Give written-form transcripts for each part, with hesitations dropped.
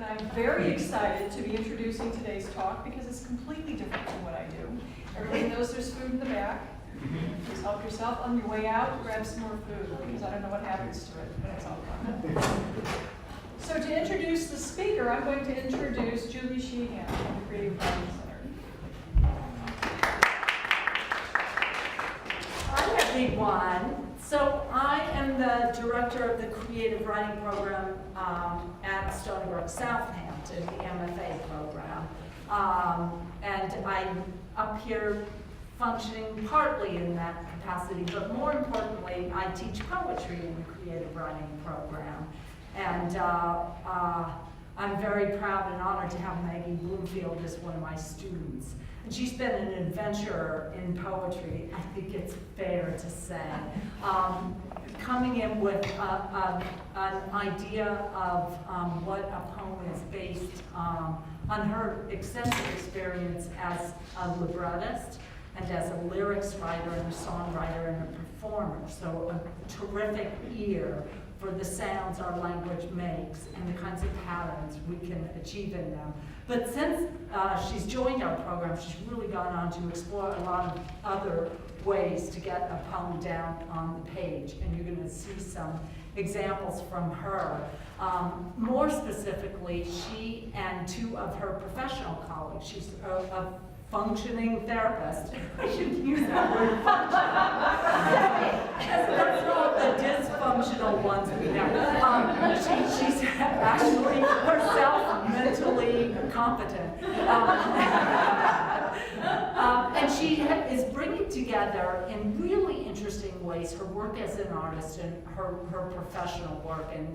and I'm very excited to be introducing today's talk because it's completely different from what I do. Everybody knows there's food in the back. Just help yourself on your way out, grab some more food, because I don't know what happens to it when it's all gone. So to introduce the speaker, I'm going to introduce Julie Sheehan from the Creative Writing Center. Hi, everyone. So I am the director of the Creative Writing Program at Stony Brook, Southampton, the MFA program. And I'm up here functioning partly in that capacity, but more importantly, I teach poetry in the Creative Writing Program. And I'm very proud and honored to have Maggie Bloomfield as one of my students. And she's been an adventurer in poetry, I think it's fair to say. Coming in with an idea of what a poem is based on her extensive experience as a librettist and as a lyrics writer and a songwriter and a performer. So a terrific ear for the sounds our language makes and the kinds of patterns we can achieve in them. But since she's joined our program, she's really gone on to explore a lot of other ways to get a poem down on the page, and you're going to see some examples from her. More specifically, she and two of her professional colleagues, she's a functioning therapist. I should use that word, functional. That's not the dysfunctional ones we know. She's actually herself mentally competent. And she is bringing together in really interesting ways her work as an artist and her professional work. And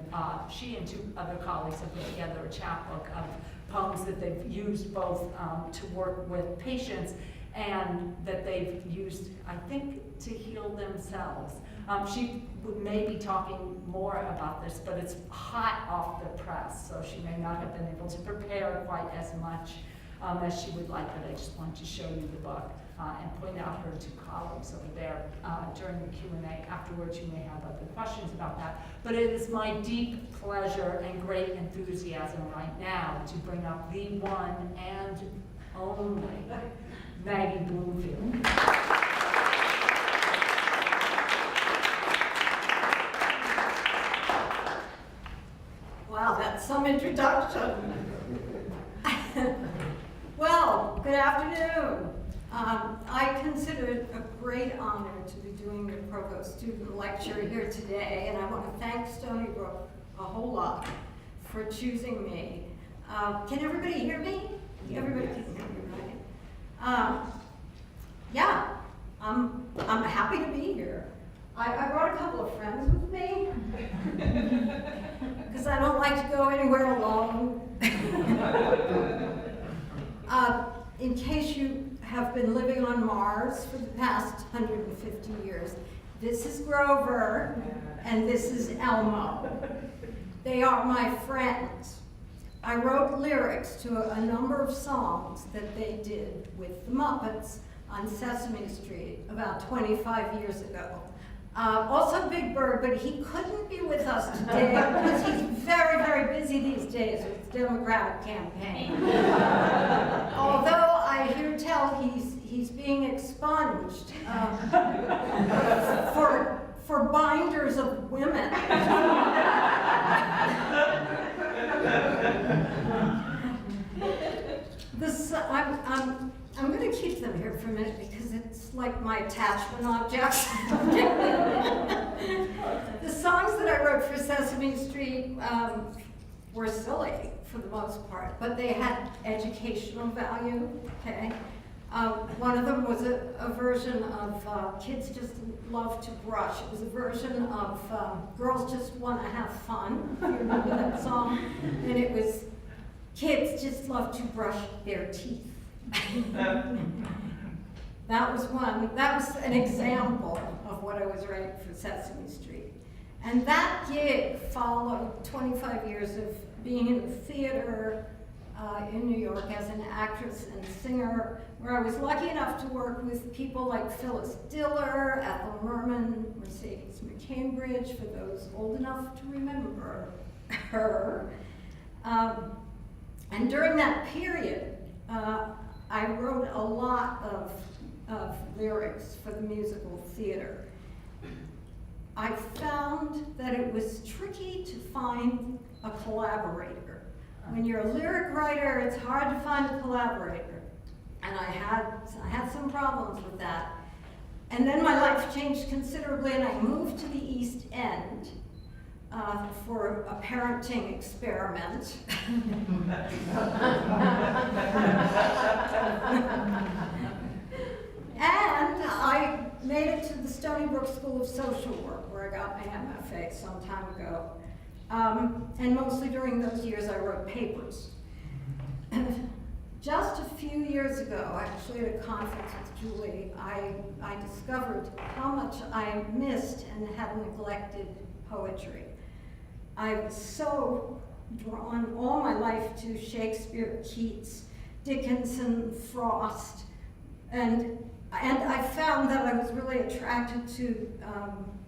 she and two other colleagues have put together a chapbook of poems that they've used both to work with patients and that they've used, I think, to heal themselves. She may be talking more about this, but it's hot off the press, so she may not have been able to prepare quite as much as she would like, but I just wanted to show you the book and point out her two colleagues over there during the Q&A. Afterwards, you may have other questions about that. But it is my deep pleasure and great enthusiasm right now to bring up the one and only Maggie Bloomfield. Wow, that's some introduction. Well, good afternoon. I consider it a great honor to be doing the Provost Student Lecture here today, and I want to thank Stony Brook a whole lot for choosing me. Can everybody hear me? Everybody can hear me, right? Yeah, I'm happy to be here. I brought a couple of friends with me, because I don't like to go anywhere alone. In case you have been living on Mars for the past 150 years, this is Grover and this is Elmo. They are my friends. I wrote lyrics to a number of songs that they did with the Muppets on Sesame Street about 25 years ago. Also Big Bird, but he couldn't be with us today because he's very, very busy these days with the Democratic campaign. Although I hear tell he's being expunged for binders of women. I'm going to keep them here for a minute because it's like my attachment objects. The songs that I wrote for Sesame Street were silly for the most part, but they had educational value, okay? One of them was a version of Kids Just Love to Brush. It was a version of Girls Just Want to Have Fun, if you remember that song. And it was Kids Just Love to Brush Their Teeth. That was one. That was an example of what I was writing for Sesame Street. And that gig followed 25 years of being in the theater in New York as an actress and singer, where I was lucky enough to work with people like Phyllis Diller, Ethel Merman, Mercedes McCambridge, for those old enough to remember her. And during that period, I wrote a lot of lyrics for the musical theater. I found that it was tricky to find a collaborator. When you're a lyric writer, it's hard to find a collaborator. And I had some problems with that. And then my life changed considerably, and I moved to the East End for a parenting experiment. And I made it to the Stony Brook School of Social Work, where I got my MFA some time ago. And mostly during those years, I wrote papers. Just a few years ago, actually at a conference with Julie, I discovered how much I missed and had neglected poetry. I was so drawn all my life to Shakespeare, Keats, Dickinson, Frost, and I found that I was really attracted to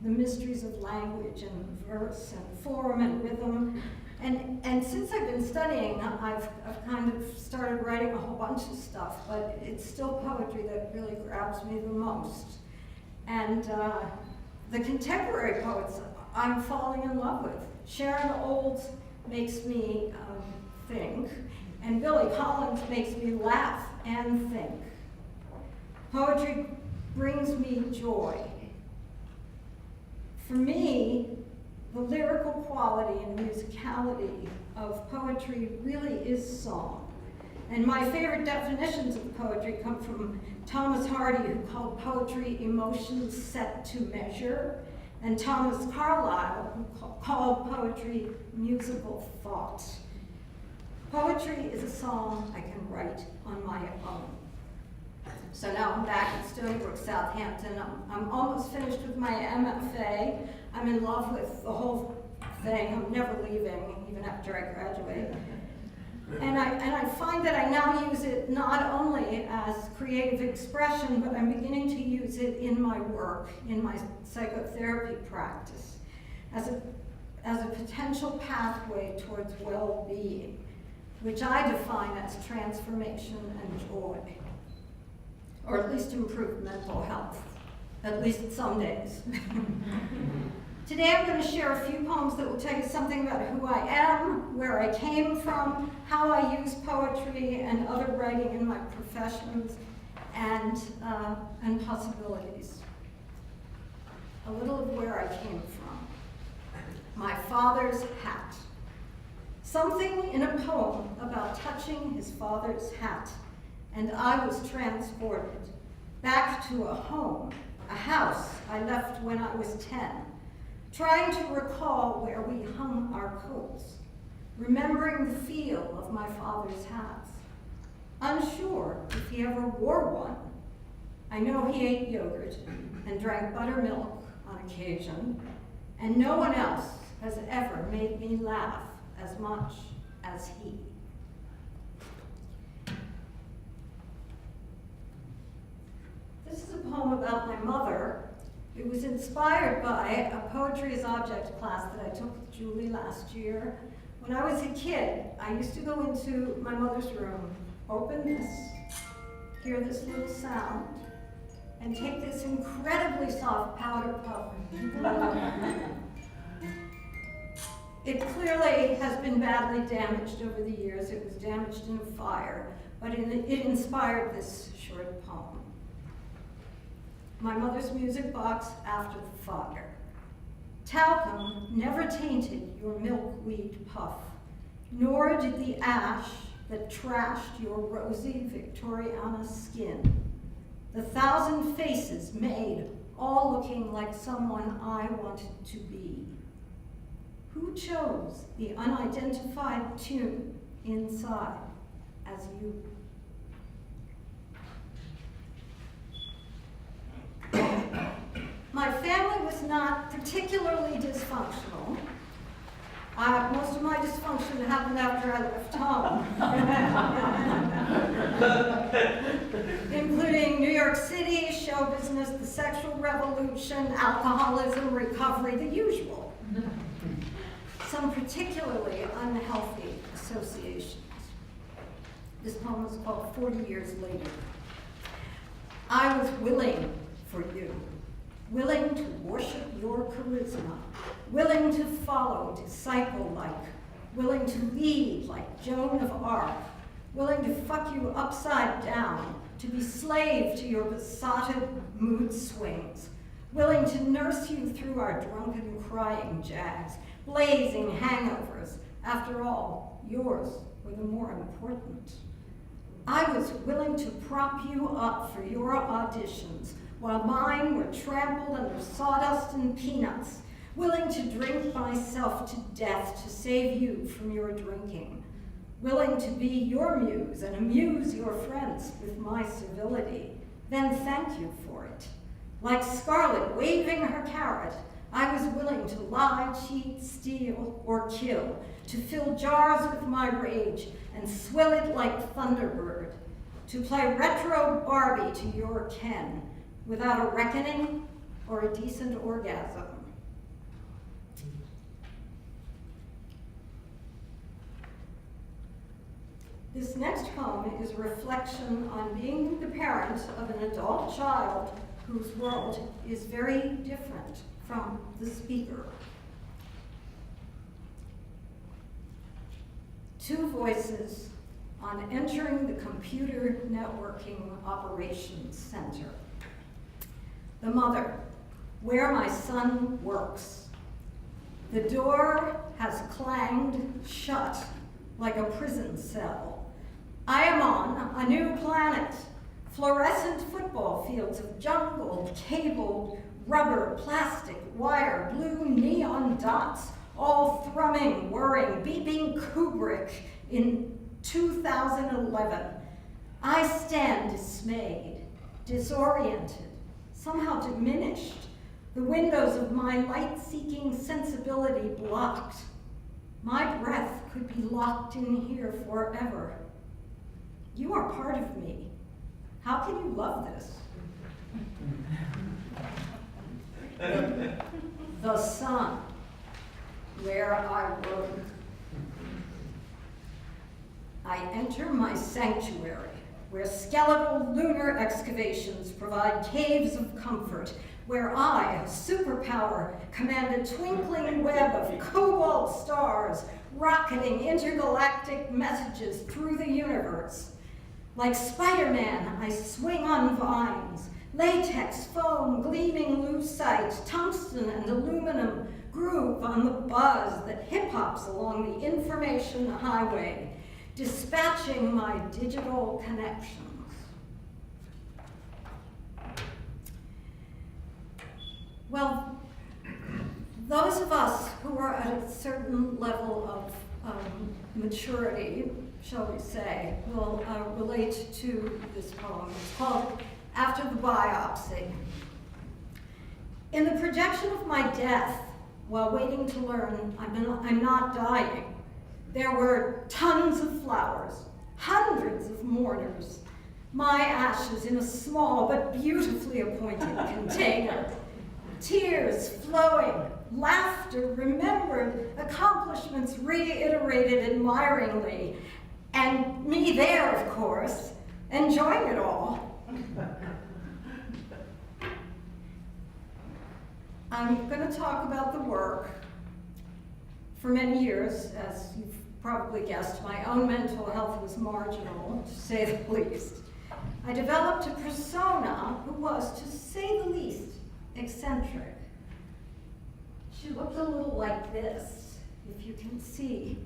the mysteries of language and verse and form and rhythm. And since I've been studying, I've kind of started writing a whole bunch of stuff, but it's still poetry that really grabs me the most. And the contemporary poets I'm falling in love with. Sharon Olds makes me think, and Billy Collins makes me laugh and think. Poetry brings me joy. For me, the lyrical quality and musicality of poetry really is song. And my favorite definitions of poetry come from Thomas Hardy, who called poetry emotions set to measure, and Thomas Carlyle, who called poetry musical thought. Poetry is a song I can write on my own. So now I'm back at Stony Brook, Southampton. I'm almost finished with my MFA. I'm in love with the whole thing. I'm never leaving, even after I graduate. And I find that I now use it not only as creative expression, but I'm beginning to use it in my work, in my psychotherapy practice, as a potential pathway towards well-being, which I define as transformation and joy, or at least improved mental health, at least some days. Today I'm going to share a few poems that will tell you something about who I am, where I came from, how I use poetry and other writing in my professions, and possibilities. A little of where I came from. My father's hat. Something in a poem about touching his father's hat, and I was transported back to a home, a house I left when I was 10. Trying to recall where we hung our coats, remembering the feel of my father's hats. Unsure if he ever wore one. I know he ate yogurt and drank buttermilk on occasion, and no one else has ever made me laugh as much as he. This is a poem about my mother. It was inspired by a Poetry as Object class that I took with Julie last year. When I was a kid, I used to go into my mother's room, open this, hear this little sound, and take this incredibly soft powder puff. It clearly has been badly damaged over the years. It was damaged in a fire, but it inspired this short poem. My mother's music box after the fire. Talcum never tainted your milkweed puff, nor did the ash that trashed your rosy Victoriana skin. The 1,000 faces made, all looking like someone I wanted to be. Who chose the unidentified tune inside as you? My family was not particularly dysfunctional. Most of my dysfunction happened after I left home. Including New York City, show business, the sexual revolution, alcoholism, recovery, the usual. Some particularly unhealthy associations. This poem is called 40 Years Later. I was willing for you, willing to worship your charisma, willing to follow, disciple-like, willing to lead like Joan of Arc, willing to fuck you upside down, to be slave to your besotted mood swings, willing to nurse you through our drunken crying jags, blazing hangovers. After all, yours were the more important. I was willing to prop you up for your auditions, while mine were trampled under sawdust and peanuts, willing to drink myself to death to save you from your drinking, willing to be your muse and amuse your friends with my civility, then thank you for it. Like Scarlet waving her carrot, I was willing to lie, cheat, steal, or kill, to fill jars with my rage and swill it like Thunderbird, to play retro Barbie to your Ken, without a reckoning or a decent orgasm. This next poem is a reflection on being the parent of an adult child whose world is very different from the speaker. Two voices on entering the Computer Networking Operations Center. The mother, where my son works. The door has clanged shut like a prison cell. I am on a new planet. Fluorescent football fields of jungle, cabled, rubber, plastic, wire, blue neon dots, all thrumming, whirring, beeping Kubrick in 2011. I stand dismayed, disoriented, somehow diminished, the windows of my light-seeking sensibility blocked. My breath could be locked in here forever. You are part of me. How can you love this? The sun, where I work. I enter my sanctuary, where skeletal lunar excavations provide caves of comfort, where I, superpower, command a twinkling web of cobalt stars, rocketing intergalactic messages through the universe. Like Spider-Man, I swing on vines, latex, foam, gleaming lucite, tungsten, and aluminum groove on the buzz that hip-hops along the information highway, dispatching my digital connections. Well, those of us who are at a certain level of maturity, shall we say, will relate to this poem. It's called After the Biopsy. In the projection of my death, while waiting to learn I'm not dying, there were tons of flowers, hundreds of mourners, my ashes in a small but beautifully appointed container, tears flowing, laughter remembered, accomplishments reiterated admiringly, and me there, of course, enjoying it all. I'm going to talk about the work. For many years, as you've probably guessed, my own mental health was marginal, to say the least. I developed a persona who was, to say the least, eccentric. She looked a little like this, if you can see.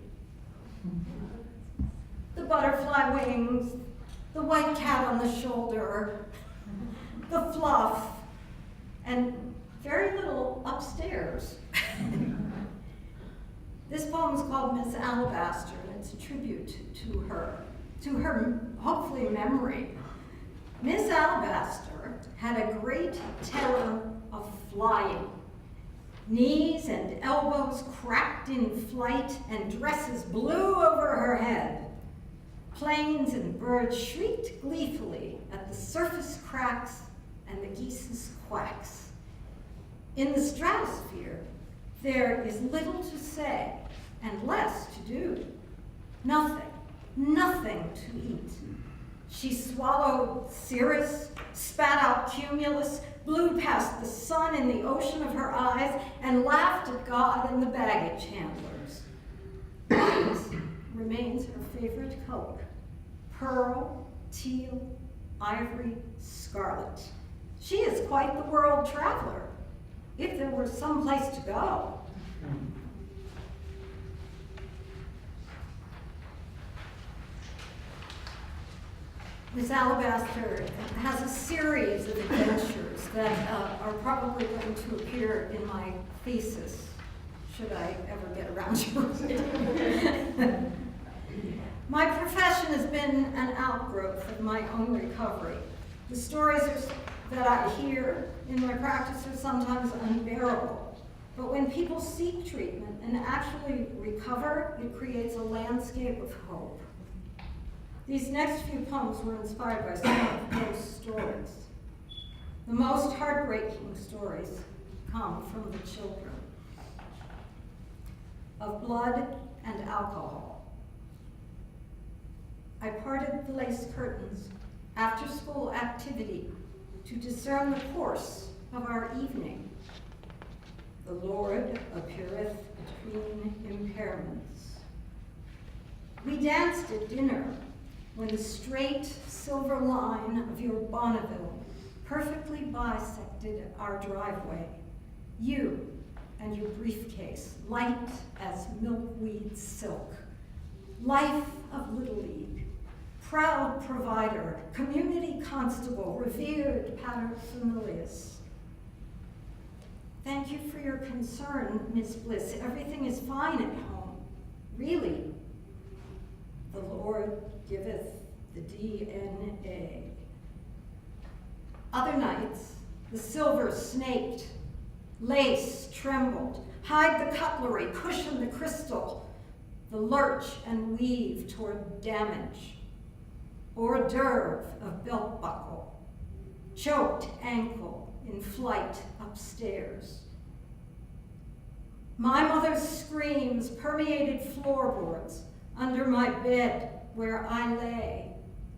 The butterfly wings, the white cat on the shoulder, the fluff, and very little upstairs. This poem is called Miss Alabaster, and it's a tribute to her hopefully memory. Miss Alabaster had a great terror of flying. Knees and elbows cracked in flight and dresses blew over her head. Planes and birds shrieked gleefully at the surface cracks and the geese's quacks. In the stratosphere, there is little to say and less to do. Nothing nothing to eat. She swallowed cirrus, spat out cumulus, blew past the sun in the ocean of her eyes, and laughed at God and the baggage handlers. This remains her favorite color: pearl, teal, ivory, scarlet. She is quite the world traveler, if there were some place to go. Miss Alabaster has a series of adventures that are probably going to appear in my thesis, should I ever get around to it. My profession has been an outgrowth of my own recovery. The stories that I hear in my practice are sometimes unbearable, but when people seek treatment and actually recover, it creates a landscape of hope. These next few poems were inspired by some of those stories. The most heartbreaking stories come from the children of blood and alcohol. I parted the lace curtains after school activity to discern the course of our evening. The Lord appeareth between impairments. We danced at dinner when the straight silver line of your Bonneville perfectly bisected our driveway. You and your briefcase, light as milkweed silk. Life of Little League, proud provider, community constable, revered paterfamilias. Thank you for your concern, Miss Bliss. Everything is fine at home. Really. The Lord giveth the DNA. Other nights, the silver snaked, lace trembled, hide the cutlery, cushion the crystal, the lurch and weave toward damage, hors d'oeuvre of belt buckle, choked ankle in flight upstairs. My mother's screams permeated floorboards under my bed where I lay,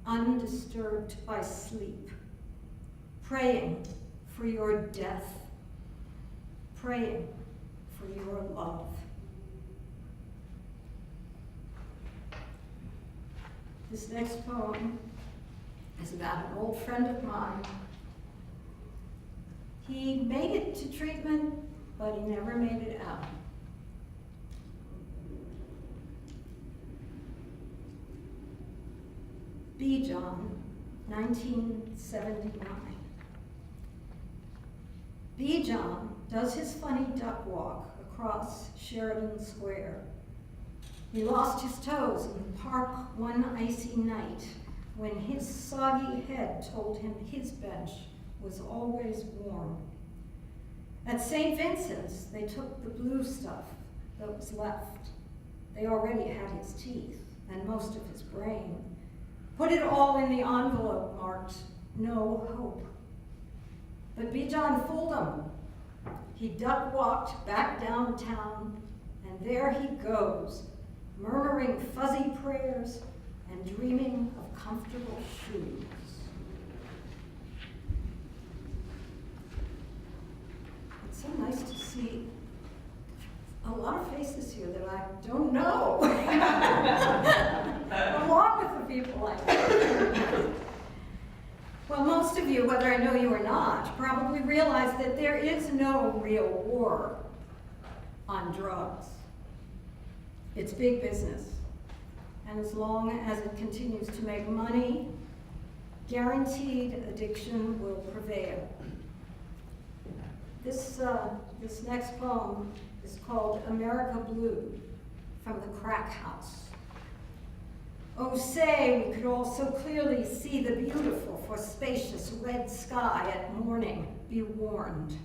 undisturbed by sleep, praying for your death, praying for your love. This next poem is about an old friend of mine. He made it to treatment, but he never made it out. B. John, 1979. B. John does his funny duck walk across Sheridan Square. He lost his toes in the park one icy night when his soggy head told him his bench was always warm. At St. Vincent's, they took the blue stuff that was left. They already had his teeth and most of his brain. Put it all in the envelope marked, "No hope." But B. John fooled him. He duck walked back downtown, and there he goes, murmuring fuzzy prayers and dreaming of comfortable shoes. It's so nice to see a lot of faces here that I don't know, along with the people I know. Well, most of you, whether I know you or not, probably realize that there is no real war on drugs. It's big business. And as long as it continues to make money, guaranteed addiction will prevail. This next poem is called America Blue, from the Crack House. Oh, say we could all so clearly see the beautiful for spacious red sky at morning, be warned.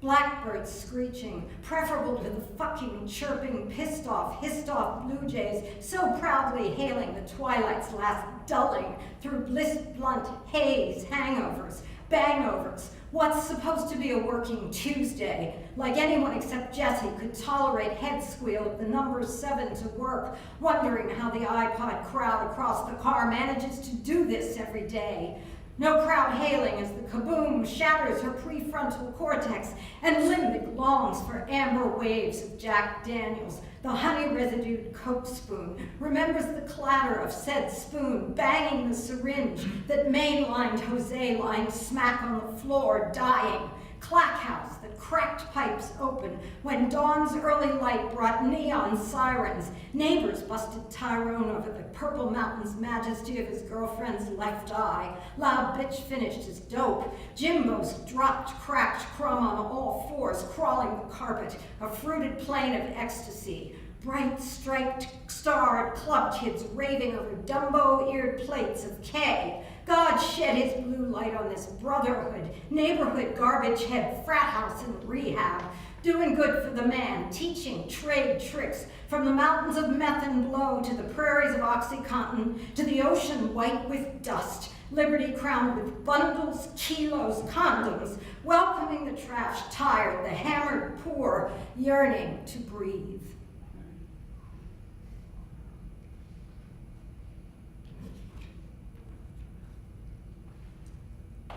Blackbirds screeching, preferable to the fucking chirping, pissed off, hissed off blue jays, so proudly hailing the twilight's last dulling through bliss blunt haze, hangovers, bangovers, What's supposed to be a working Tuesday? Like anyone except Jessie could tolerate head squeal of the number 7 to work, wondering how the iPod crowd across the car manages to do this every day. No crowd hailing as the kaboom shatters her prefrontal cortex and limbic longs for amber waves of Jack Daniels. The honey-residued Coke spoon remembers the clatter of said spoon banging the syringe that mainlined Jose lying smack on the floor, dying. Clack house that cracked pipes open when dawn's early light brought neon sirens. Neighbors busted Tyrone over the Purple Mountain's majesty of his girlfriend's left eye. Loud bitch finished his dope. Jimbo's dropped cracked crumb on all fours, crawling the carpet, a fruited plain of ecstasy. Bright, striped, starred club kids raving over Dumbo-eared plates of K. God shed his blue light on this brotherhood, neighborhood garbage head, frat house and rehab. Doing good for the man, teaching trade tricks, from the mountains of meth and blow to the prairies of OxyContin, to the ocean white with dust. Liberty crowned with bundles, kilos, condoms, welcoming the trash tired, the hammered poor, yearning to breathe.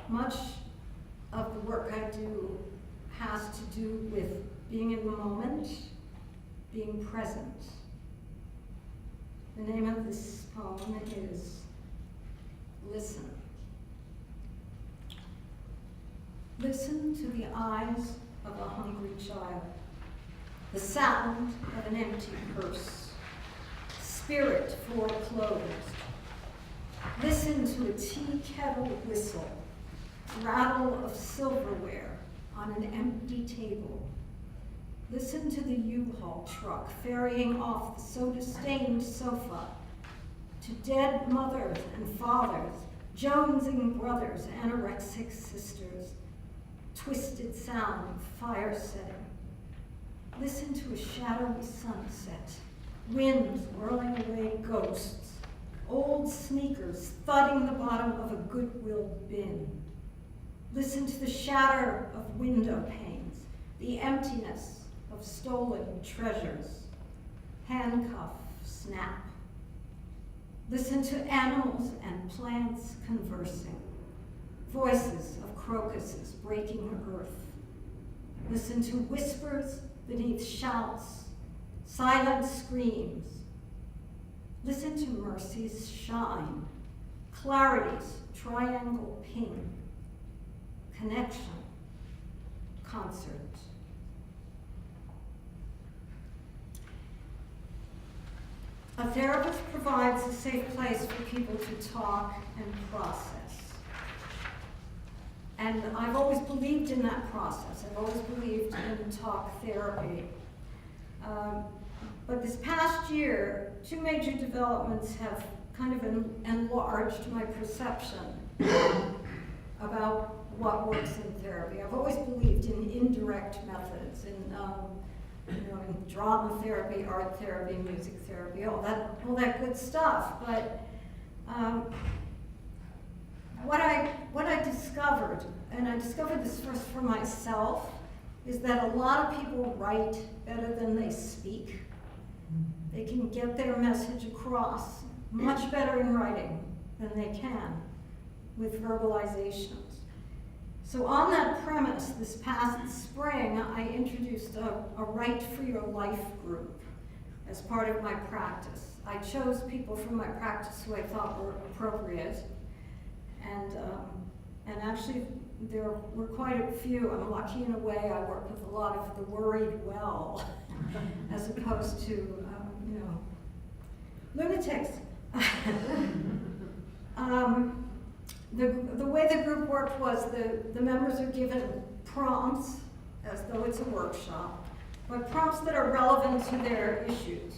Much of the work I do has to do with being in the moment, being present. The name of this poem is Listen. Listen to the eyes of a hungry child, the sound of an empty purse, spirit foreclosed. Listen to a tea kettle whistle, rattle of silverware on an empty table. Listen to the U-Haul truck ferrying off the soda-stained sofa, to dead mothers and fathers, jonesing brothers, anorexic sisters, twisted sound of fire setting. Listen to a shadowy sunset, winds whirling away ghosts, old sneakers thudding the bottom of a Goodwill bin. Listen to the shatter of window panes, the emptiness of stolen treasures, handcuff snap. Listen to animals and plants conversing, voices of crocuses breaking earth. Listen to whispers beneath shouts, silent screams. Listen to mercy's shine, clarity's triangle ping, connection, concert. A therapist provides a safe place for people to talk and process. And I've always believed in that process. I've always believed in talk therapy. But this past year, 2 major developments have kind of enlarged my perception about what works in therapy. I've always believed in indirect methods, in drama therapy, art therapy, music therapy, all that good stuff. But what I discovered, and I discovered this first for myself, is that a lot of people write better than they speak. They can get their message across much better in writing than they can with verbalizations. So on that premise, this past spring, I introduced a Write for Your Life group as part of my practice. I chose people from my practice who I thought were appropriate, and actually there were quite a few. I'm lucky in a way. I work with a lot of the worried well, as opposed to lunatics. The way the group worked was the members are given prompts, as though it's a workshop, but prompts that are relevant to their issues.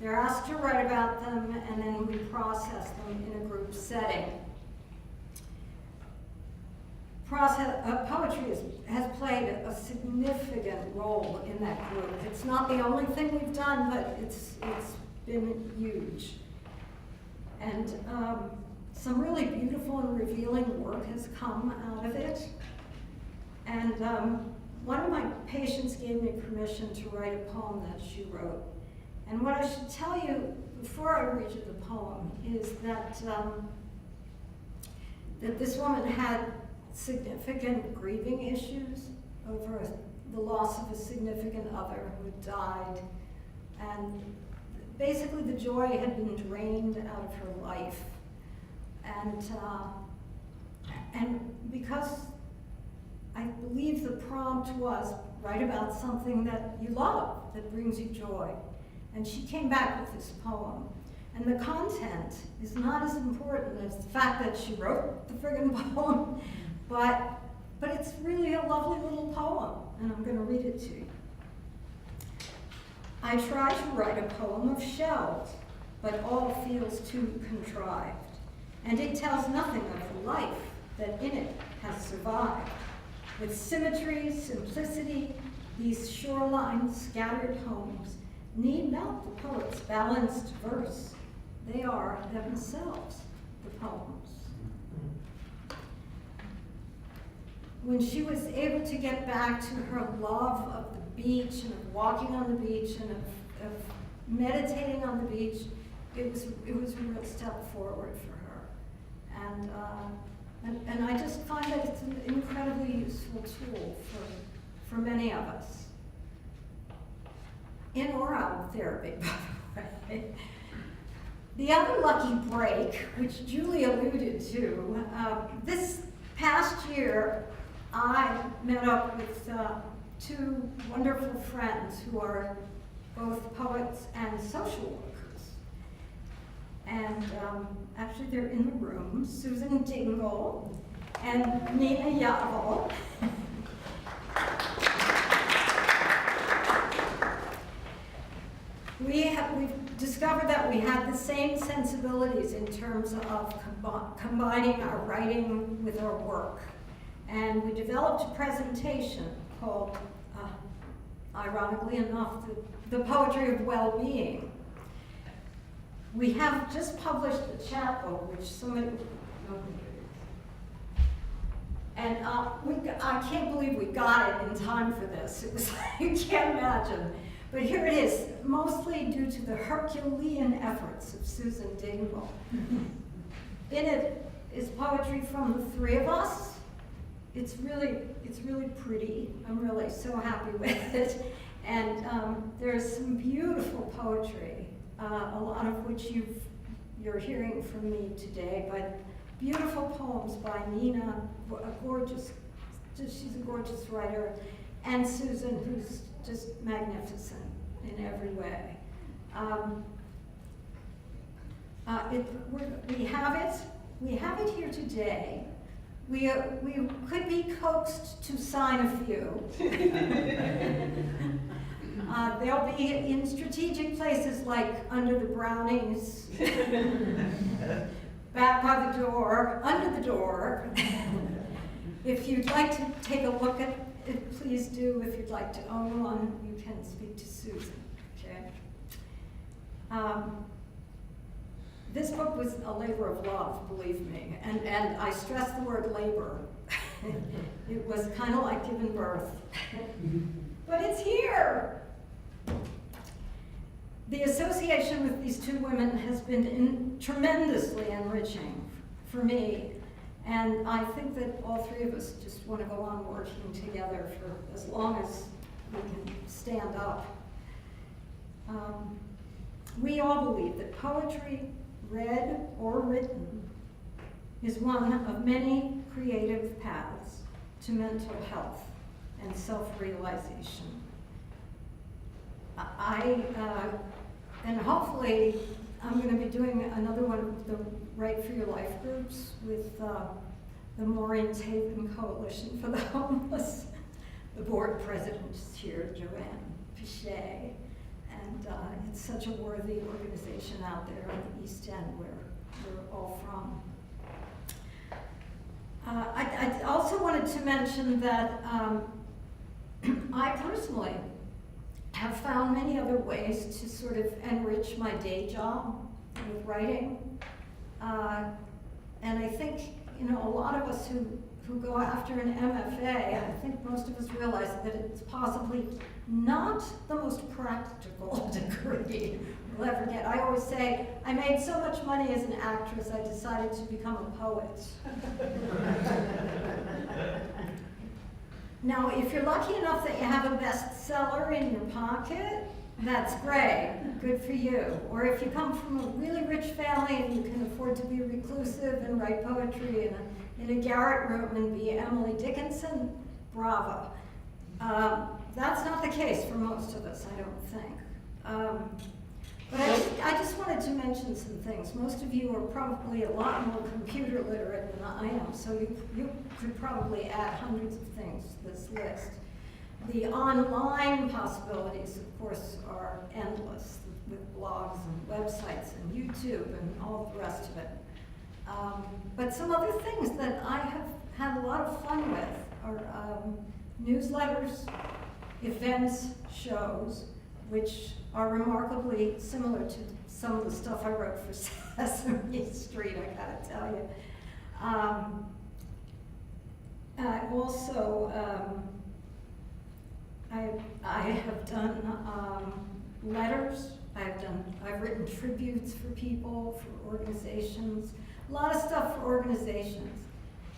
They're asked to write about them, and then we process them in a group setting. Poetry has played a significant role in that group. It's not the only thing we've done, but it's been huge. And some really beautiful and revealing work has come out of it. And one of my patients gave me permission to write a poem that she wrote. And what I should tell you before I read you the poem is that that this woman had significant grieving issues over the loss of a significant other who had died. And basically the joy had been drained out of her life. And because I believe the prompt was, write about something that you love, that brings you joy. And she came back with this poem. And the content is not as important as the fact that she wrote the friggin' poem, but it's really a lovely little poem, and I'm going to read it to you. I try to write a poem of shells, but all feels too contrived, and it tells nothing of the life that in it has survived. With symmetry, simplicity, these shoreline scattered homes need not the poet's balanced verse. They are themselves the poems. When she was able to get back to her love of the beach and of walking on the beach and of meditating on the beach, it was a real step forward for her. And I just find that it's an incredibly useful tool for many of us. In or out of therapy, by the way. The other lucky break, which Julie alluded to, this past year I met up with two wonderful friends who are both poets and social workers. And actually they're in the room, Susan Dingle and Nina Yavel. We've discovered that we had the same sensibilities in terms of combining our writing with our work. And we developed a presentation called, ironically enough, the Poetry of Well-Being. We have just published the chapbook, which somebody, and I can't believe we got it in time for this. It was like, you can't imagine. But here it is, mostly due to the Herculean efforts of Susan Dingle. In it is poetry from the three of us. It's really pretty. I'm really so happy with it. And there's some beautiful poetry, a lot of which you're hearing from me today, but beautiful poems by Nina, she's a gorgeous writer, and Susan, who's just magnificent in every way. We have it here today. We could be coaxed to sign a few. They'll be in strategic places like under the brownies, back by the door, under the door. If you'd like to take a look at it, please do. If you'd like to own one, you can speak to Susan, okay? This book was a labor of love, believe me, and I stress the word labor. It was kind of like giving birth. But it's here! The association with these two women has been tremendously enriching for me. And I think that all three of us just want to go on working together for as long as we can stand up. We all believe that poetry, read or written, is one of many creative paths to mental health and self-realization. And hopefully, I'm going to be doing another one of the Write for Your Life groups with the Maureen Taven Coalition for the Homeless. The board president is here, Joanne Pichet, and it's such a worthy organization out there on the East End where we're all from. I also wanted to mention that I personally have found many other ways to sort of enrich my day job with writing. And I think, a lot of us who go after an MFA, I think most of us realize that it's possibly not the most practical degree we'll ever get. I always say, I made so much money as an actress, I decided to become a poet. Now, if you're lucky enough that you have a bestseller in your pocket, that's great, good for you. Or if you come from a really rich family and you can afford to be reclusive and write poetry in a garret room and be Emily Dickinson, bravo. That's not the case for most of us, I don't think. But I just wanted to mention some things. Most of you are probably a lot more computer literate than I am, so you could probably add hundreds of things to this list. The online possibilities, of course, are endless, with blogs and websites and YouTube and all the rest of it. But some other things that I have had a lot of fun with are newsletters, events, shows, which are remarkably similar to some of the stuff I wrote for Sesame Street, I gotta tell you. I have done letters. I've written tributes for people, for organizations, a lot of stuff for organizations.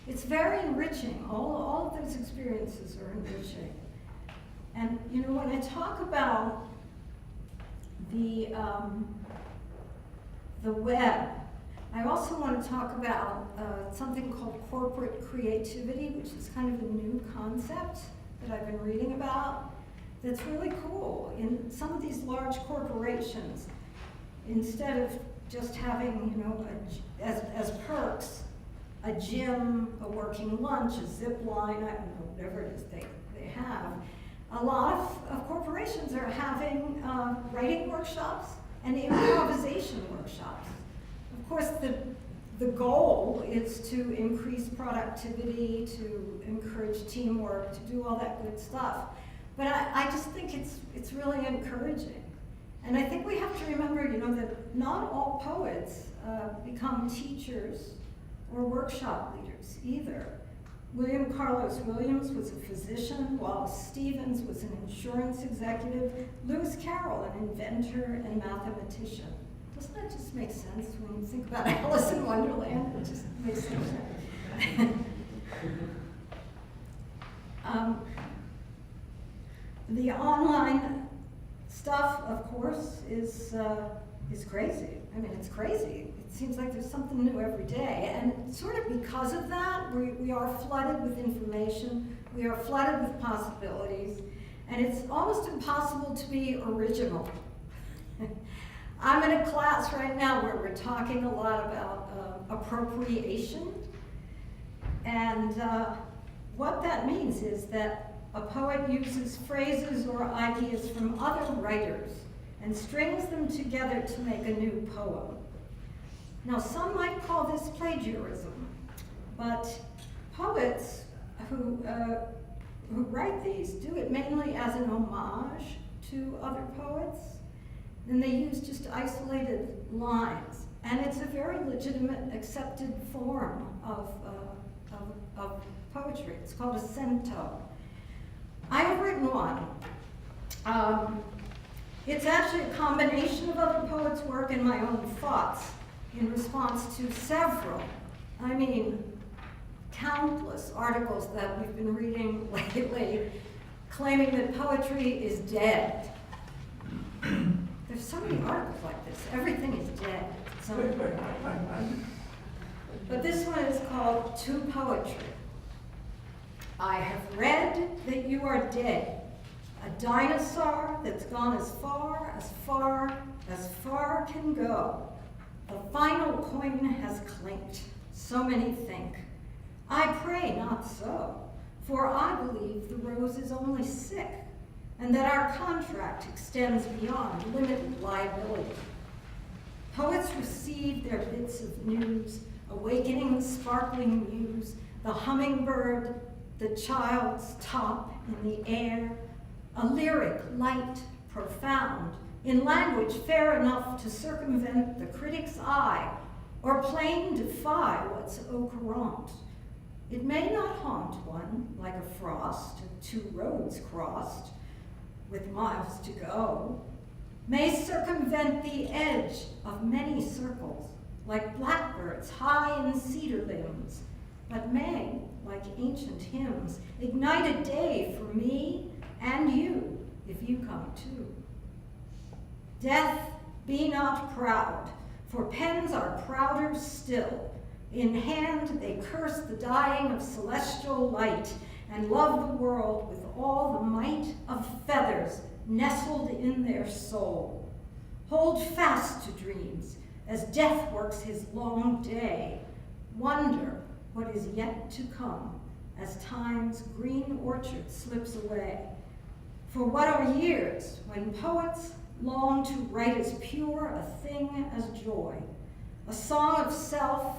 It's very enriching. All of those experiences are enriching. And you know, when I talk about the web, I also want to talk about something called corporate creativity, which is kind of a new concept that I've been reading about that's really cool. In some of these large corporations, instead of just having, you know, as perks, a gym, a working lunch, a zip line, I don't know, whatever it is they have, a lot of corporations are having writing workshops and improvisation workshops. Of course, the goal is to increase productivity, to encourage teamwork, to do all that good stuff. But I just think it's really encouraging. And I think we have to remember, you know, that not all poets become teachers or workshop leaders either. William Carlos Williams was a physician, Wallace Stevens was an insurance executive, Lewis Carroll an inventor and mathematician. Doesn't that just make sense when you think about Alice in Wonderland? It just makes sense. The online stuff, of course, is crazy. I mean, it's crazy. It seems like there's something new every day. And sort of because of that, we are flooded with information. We are flooded with possibilities. And it's almost impossible to be original. I'm in a class right now where we're talking a lot about appropriation. And what that means is that a poet uses phrases or ideas from other writers and strings them together to make a new poem. Now, some might call this plagiarism, but poets who write these do it mainly as an homage to other poets, and they use just isolated lines. And it's a very legitimate, accepted form of poetry. It's called a cento. I have written one. It's actually a combination of other poets' work and my own thoughts in response to several, I mean, countless articles that we've been reading lately claiming that poetry is dead. There's so many articles like this. Everything is dead. But this one is called To Poetry. I have read that you are dead, a dinosaur that's gone as far as far can go. The final coin has clinked, so many think. I pray not so, for I believe the rose is only sick, and that our contract extends beyond limited liability. Poets receive their bits of news, awakening the sparkling muse, the hummingbird, the child's top in the air, a lyric light, profound, in language fair enough to circumvent the critic's eye, or plain defy what's au courant. It may not haunt one like a frost, 2 roads crossed, with miles to go, may circumvent the edge of many circles, like blackbirds high in cedar limbs, but may, like ancient hymns, ignite a day for me and you, if you come too. Death, be not proud, for pens are prouder still. In hand they curse the dying of celestial light, and love the world with all the might of feathers nestled in their soul. Hold fast to dreams, as death works his long day. Wonder what is yet to come, as time's green orchard slips away. For what are years, when poets long to write as pure a thing as joy, a song of self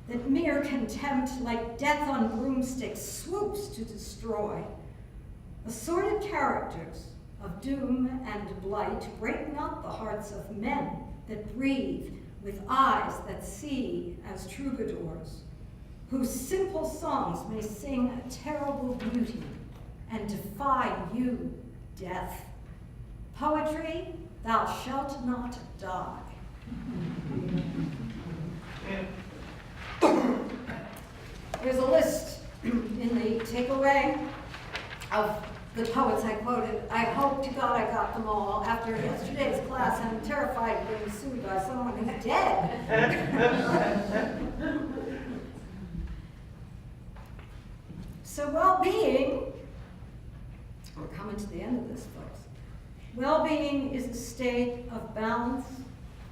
that mere contempt, like death on broomsticks, swoops to destroy. Assorted characters of doom and blight break not the hearts of men that breathe with eyes that see as troubadours, whose simple songs may sing a terrible beauty and defy you, death. Poetry, thou shalt not die. There's a list in the takeaway of the poets I quoted. I hope to God I got them all. After yesterday's class, I'm terrified of being sued by someone who's dead. So well-being, we're coming to the end of this, folks. Well-being is a state of balance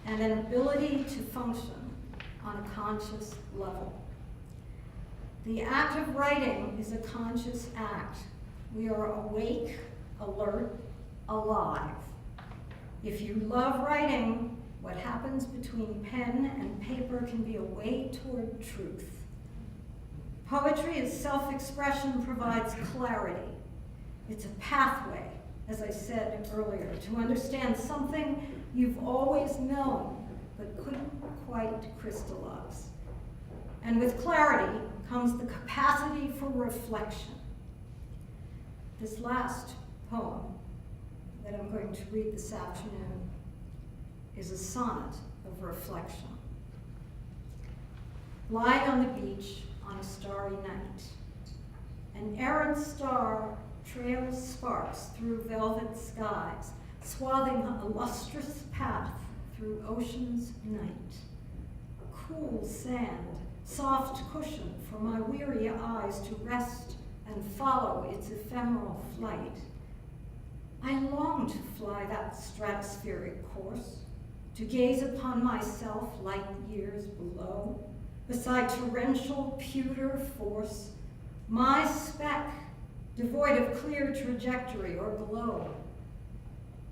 and an ability to function on a conscious level. The act of writing is a conscious act. We are awake, alert, alive. If you love writing, what happens between pen and paper can be a way toward truth. Poetry as self-expression provides clarity. It's a pathway, as I said earlier, to understand something you've always known but couldn't quite crystallize. And with clarity comes the capacity for reflection. This last poem that I'm going to read this afternoon is a sonnet of reflection. Lying on the beach on a starry night, an errant star trails sparks through velvet skies, swathing a lustrous path through ocean's night. Cool sand, soft cushion for my weary eyes to rest and follow its ephemeral flight. I long to fly that stratospheric course, to gaze upon myself light years below, beside torrential pewter force, my speck, devoid of clear trajectory or glow.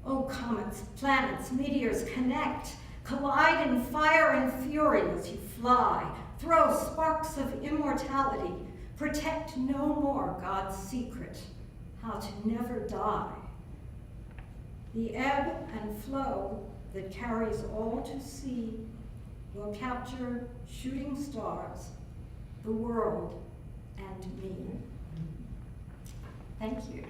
Oh, comets, planets, meteors connect, collide in fire and fury as you fly, throw sparks of immortality, protect no more God's secret, how to never die. The ebb and flow that carries all to sea will capture shooting stars, the world, and me. Thank you.